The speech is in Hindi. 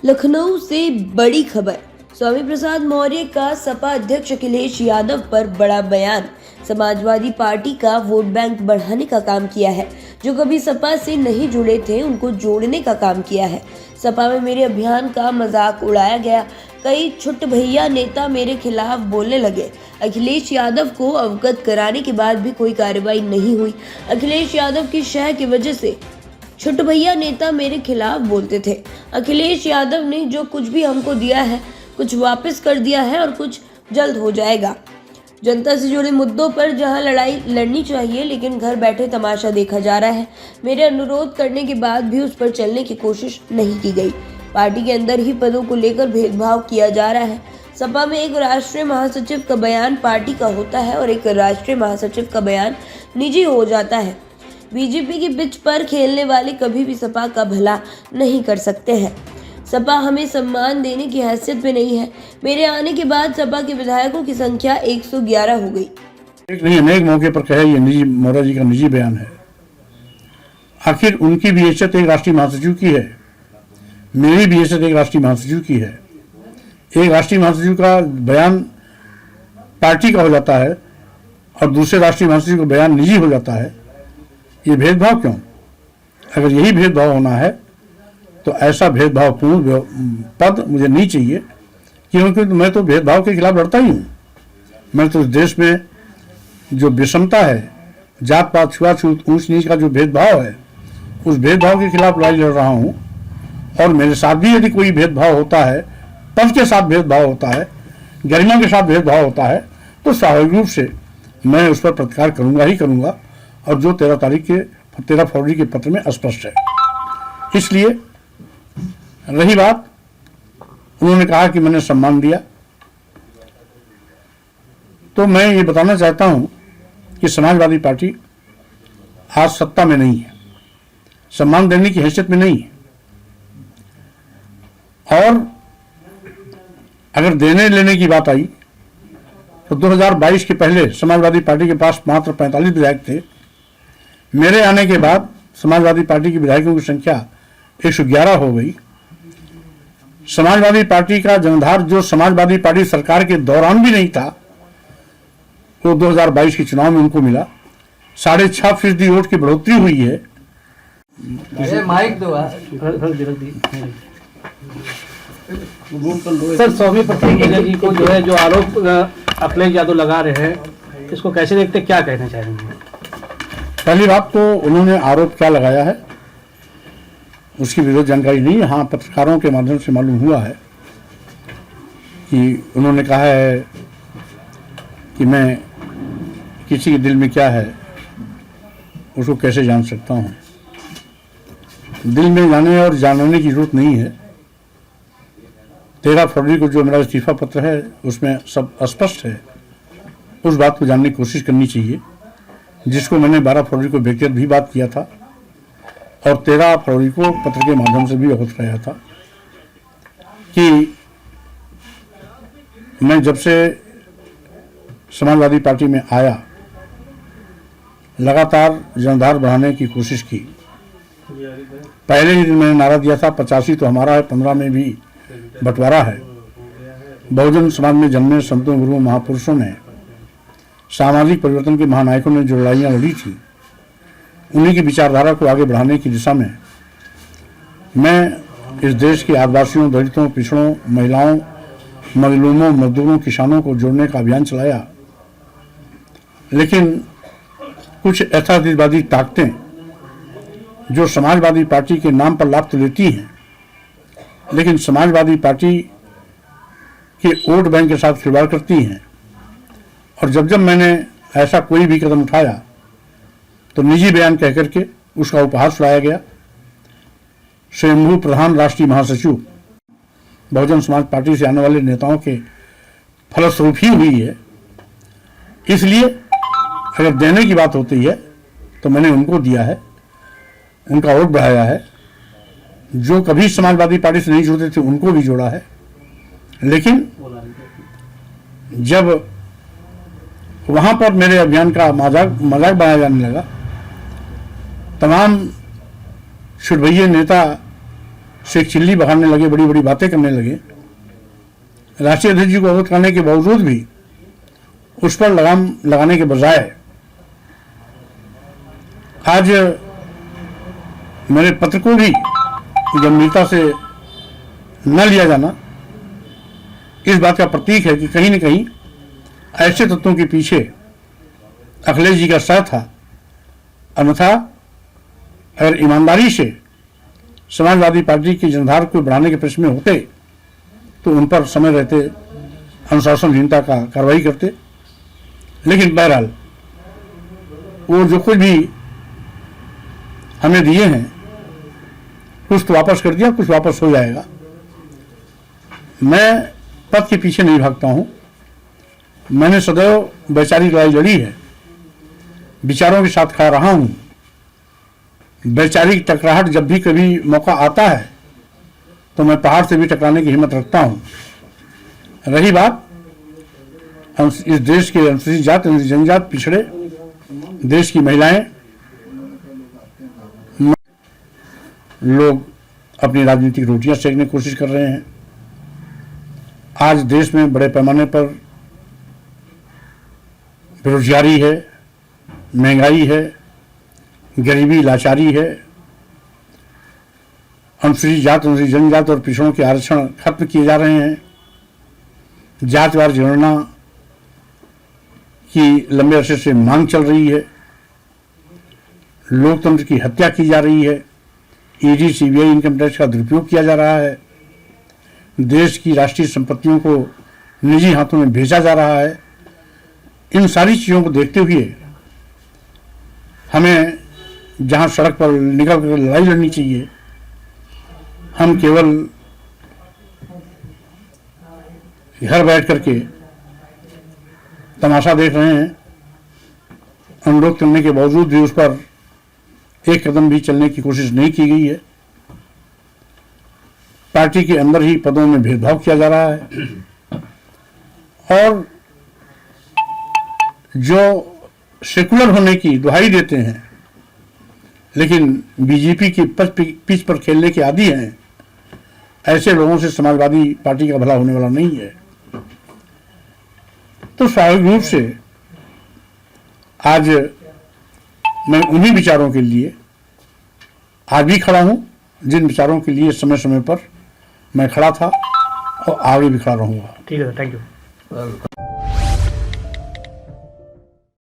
लखनऊ से बड़ी खबर। स्वामी प्रसाद मौर्य का सपा अध्यक्ष अखिलेश यादव पर बड़ा बयान। समाजवादी पार्टी का वोट बैंक बढ़ाने का काम किया है। जो कभी सपा से नहीं जुड़े थे उनको जोड़ने का काम किया है। सपा में मेरे अभियान का मजाक उड़ाया गया। कई छुट भैया नेता मेरे खिलाफ बोलने लगे। अखिलेश यादव को अवगत कराने के बाद भी कोई कार्रवाई नहीं हुई। अखिलेश यादव की शह की वजह से छुट भैया नेता मेरे खिलाफ बोलते थे। अखिलेश यादव ने जो कुछ भी हमको दिया है कुछ वापस कर दिया है और कुछ जल्द हो जाएगा। जनता से जुड़े मुद्दों पर जहां लड़ाई लड़नी चाहिए लेकिन घर बैठे तमाशा देखा जा रहा है। मेरे अनुरोध करने के बाद भी उस पर चलने की कोशिश नहीं की गई। पार्टी के अंदर ही पदों को लेकर भेदभाव किया जा रहा है। सपा में एक राष्ट्रीय महासचिव का बयान पार्टी का होता है और एक राष्ट्रीय महासचिव का बयान निजी हो जाता है। बीजेपी की पिच पर खेलने वाले कभी भी सपा का भला नहीं कर सकते हैं। सपा हमें सम्मान देने की हैसियत में नहीं है। मेरे आने के बाद सपा के विधायकों की संख्या 111 हो गई। एक नहीं अनेक मौके पर कहे ये निजी मौर्य जी का निजी बयान है। आखिर उनकी भी हैसियत एक राष्ट्रीय महासचिव की है, मेरी भी हैसियत एक राष्ट्रीय महासचिव की है। एक राष्ट्रीय महासचिव का बयान पार्टी का हो जाता है और दूसरे राष्ट्रीय महासचिव का बयान निजी हो जाता है। ये भेदभाव क्यों? अगर यही भेदभाव होना है तो ऐसा भेदभावपूर्ण पद मुझे नहीं चाहिए, क्योंकि मैं तो भेदभाव के खिलाफ लड़ता ही हूँ। मैं तो इस देश में जो विषमता है, जात पात छुआछूत ऊंच नीच का जो भेदभाव है, उस भेदभाव के खिलाफ लड़ाई लड़ रहा हूँ। और मेरे साथ भी यदि कोई भेदभाव होता है, पद के साथ भेदभाव होता है, गरिमा के साथ भेदभाव होता है, तो स्वाभाविक रूप से मैं उस पर प्रतिकार करूँगा ही करूँगा। और जो 13 फरवरी के पत्र में स्पष्ट है। इसलिए रही बात, उन्होंने कहा कि मैंने सम्मान दिया, तो मैं ये बताना चाहता हूं कि समाजवादी पार्टी आज सत्ता में नहीं है, सम्मान देने की हैसियत में नहीं है। और अगर देने लेने की बात आई तो 2022 के पहले समाजवादी पार्टी के पास मात्र 45 विधायक थे। मेरे आने के बाद समाजवादी पार्टी के विधायकों की संख्या 111 हो गई। समाजवादी पार्टी का जनाधार जो समाजवादी पार्टी सरकार के दौरान भी नहीं था, वो 2022 के चुनाव में उनको मिला। 6.5% वोट की बढ़ोतरी हुई है। माइक दो सर। स्वामी प्रसाद जी को जो है जो आरोप अखिलेश यादव लगा रहे हैं, इसको कैसे देखते, क्या कहना चाहेंगे? पहली बात तो उन्होंने आरोप क्या लगाया है उसकी विरोध जानकारी नहीं है। हाँ, पत्रकारों के माध्यम से मालूम हुआ है कि उन्होंने कहा है कि मैं किसी के दिल में क्या है उसको कैसे जान सकता हूँ। दिल में जाने और जानने की जरूरत नहीं है। 13 फरवरी को जो मेरा इस्तीफा पत्र है उसमें सब स्पष्ट है। उस बात को जानने की कोशिश करनी चाहिए, जिसको मैंने 12 फरवरी को व्यक्तिगत भी बात किया था और 13 फरवरी को पत्र के माध्यम से भी अवगत कराया था कि मैं जब से समाजवादी पार्टी में आया लगातार जनाधार बढ़ाने की कोशिश की। पहले ही दिन मैंने नारा दिया था 85 तो हमारा है, 15 में भी बंटवारा है। बहुजन समाज में जन्मे संतों, गुरुओं, महापुरुषों ने, सामाजिक परिवर्तन के महानायकों ने जो लड़ाइयाँ लड़ी थी, उन्हीं की विचारधारा को आगे बढ़ाने की दिशा में मैं इस देश के आदिवासियों, दलितों, पिछड़ों, महिलाओं, मजलूमों, मजदूरों, किसानों को जोड़ने का अभियान चलाया। लेकिन कुछ यथार्थवादी ताकतें जो समाजवादी पार्टी के नाम पर लाभ तो लेती हैं, लेकिन समाजवादी पार्टी के वोट बैंक के साथ खिलवाड़ करती हैं। और जब जब मैंने ऐसा कोई भी कदम उठाया तो निजी बयान कह करके उसका उपहास लाया गया। स्वयंभू प्रधान राष्ट्रीय महासचिव बहुजन समाज पार्टी से आने वाले नेताओं के फलस्वरूप ही हुई है। इसलिए अगर देने की बात होती है तो मैंने उनको दिया है, उनका वोट बढ़ाया है। जो कभी समाजवादी पार्टी से नहीं जुड़ते थे उनको भी जोड़ा है। लेकिन जब वहां पर मेरे अभियान का मजाक बनाया जाने लगा, तमाम छुटभैये नेता से एक चिल्ली बहाने लगे, बड़ी बड़ी बातें करने लगे। राष्ट्रीय अध्यक्ष जी को अवगत करने के बावजूद भी उस पर लगाम लगाने के बजाय आज मेरे पत्र को भी गंभीरता से न लिया जाना इस बात का प्रतीक है कि कहीं न कहीं ऐसे तत्वों के पीछे अखिलेश जी का साथ था। अन्यथा अगर ईमानदारी से समाजवादी पार्टी की जनधार को बढ़ाने के प्रश्न में होते तो उन पर समय रहते अनुशासनहीनता का कार्रवाई करते। लेकिन बहरहाल वो जो कुछ भी हमें दिए हैं कुछ तो वापस कर दिया, कुछ वापस हो जाएगा। मैं पद के पीछे नहीं भागता हूं। मैंने सदैव वैचारिक लड़ाई लड़ी है, विचारों के साथ खड़ा रहा हूं। वैचारिक टकराहट जब भी कभी मौका आता है तो मैं पहाड़ से भी टकराने की हिम्मत रखता हूं। रही बात इस देश के अनुसूचित जाति, अनुसूचित जनजाति, पिछड़े देश की महिलाएं, लोग अपनी राजनीतिक रोटियां सेकने की कोशिश कर रहे हैं। आज देश में बड़े पैमाने पर बेरोजगारी है, महंगाई है, गरीबी, लाचारी है। अनुसूचित जाति, अनुसूचित जनजाति और पिछड़ों के आरक्षण खत्म किए जा रहे हैं। जातिवार जनगणना की लंबे अरसे से मांग चल रही है। लोकतंत्र की हत्या की जा रही है। ईडी, सीबीआई, इनकम टैक्स का दुरुपयोग किया जा रहा है। देश की राष्ट्रीय संपत्तियों को निजी हाथों में भेजा जा रहा है। इन सारी चीजों को देखते हुए हमें जहां सड़क पर निकल कर लड़ाई लड़नी चाहिए, हम केवल घर बैठ करके तमाशा देख रहे हैं। अनुरोध करने के बावजूद भी उस पर एक कदम भी चलने की कोशिश नहीं की गई है। पार्टी के अंदर ही पदों में भेदभाव किया जा रहा है और जो सेकुलर होने की दुहाई देते हैं लेकिन बीजेपी की पिच पर खेलने के आदी हैं, ऐसे लोगों से समाजवादी पार्टी का भला होने वाला नहीं है। तो स्वाभाविक रूप से आज मैं उन्हीं विचारों के लिए आज भी खड़ा हूं जिन विचारों के लिए समय समय पर मैं खड़ा था और आगे भी खड़ा रहूंगा। ठीक है, थैंक यू।